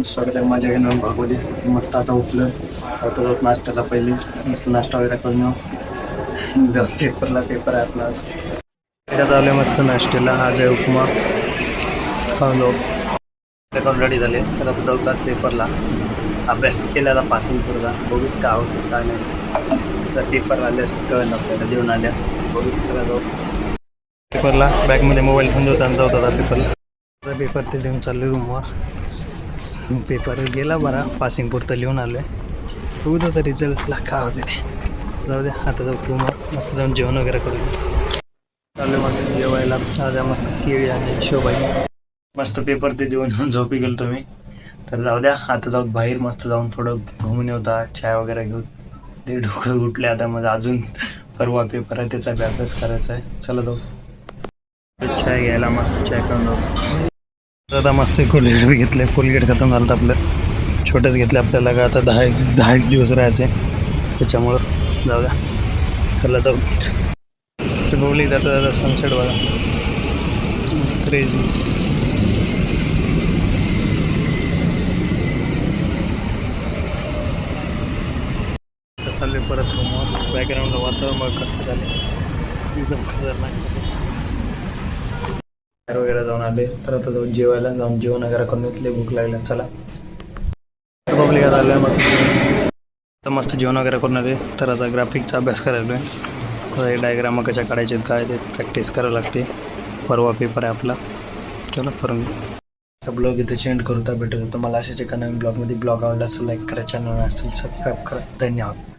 सगळ्या मजा घेणार भागवू दे. मस्त आता उठलं आता जाऊन नाश्त्याला पहिले मस्त नाश्ता वगैरे करून येऊ. जास्त पेपर आहे आपला आज. झाले मस्त नाश्त्याला आज आहे उपमा खालो रेडी झाले तर आता जाऊतात पेपरला. अभ्यास केलेला पासिंग पुरता बघू का औषध चालेल तर पेपर आल्यास कळेल आपल्याला देऊन आल्यास बघू सगळं जाऊ पेपरला. बॅगमध्ये मोबाईल घेऊन जाऊन जाऊ आता पेपरला. पेपर ते देऊन चालू रूमवर. पेपर गेला बरा पासिंग पुरतं लिहून आलो आहे. बघू तर रिझल्टला काय होते ते. जाऊ द्या आता जाऊ रूमवर मस्त जाऊन जेवण वगैरे करू. चालू मस्त जेवायला आज मस्त केळी आणि शोभाई. मस्त पेपर ते देऊन झोपी गेलो तुम्ही तर जाऊ द्या आता जाऊ बाहेर मस्त जाऊन थोडं घुमून येऊता चाय वगैरे घेऊन. ते डोकं उठले आता माझं अजून परवा पेपर आहे त्याचा बी अभ्यास करायचा आहे. चला जाऊ चाय घ्यायला मस्त चाय करून जाऊ. आता मस्त कोलगेट बी घेतले. कोलगेट खतम झालं तर आपलं छोटंच घेतलं आपल्याला का आता 10 दिवस राहायचे त्याच्यामुळं. जाऊ द्या चला जाऊ. ते बघली जाता सनसेट बघा क्रेझी. आता चालले परत रूमवर. बॅकग्राऊंडला वातावरण बघ कसं झाले एकदम खतरनाक. बाहेर वगैरे जाऊन आले तर आता जाऊन जेवायला जाऊन जेवण वगैरे करून घेतले. भूक लागल्या चला पब्लिक आलं मस्त. तर मस्त जेवण वगैरे करून आले तर आता ग्राफिकचा अभ्यास करायला आहे. डायग्राम कशा काढायचे काय ते प्रॅक्टिस करावं लागते. परवा पेपर आहे आपला. चला करून घेऊ. ब्लॉग इथे चेंज करू तर भेटत होतं. मला अशाच एका नवीन ब्लॉगमध्ये ब्लॉग आवडला असं लाईक करा. चॅनल असतील सबस्क्राईब करा. धन्यवाद.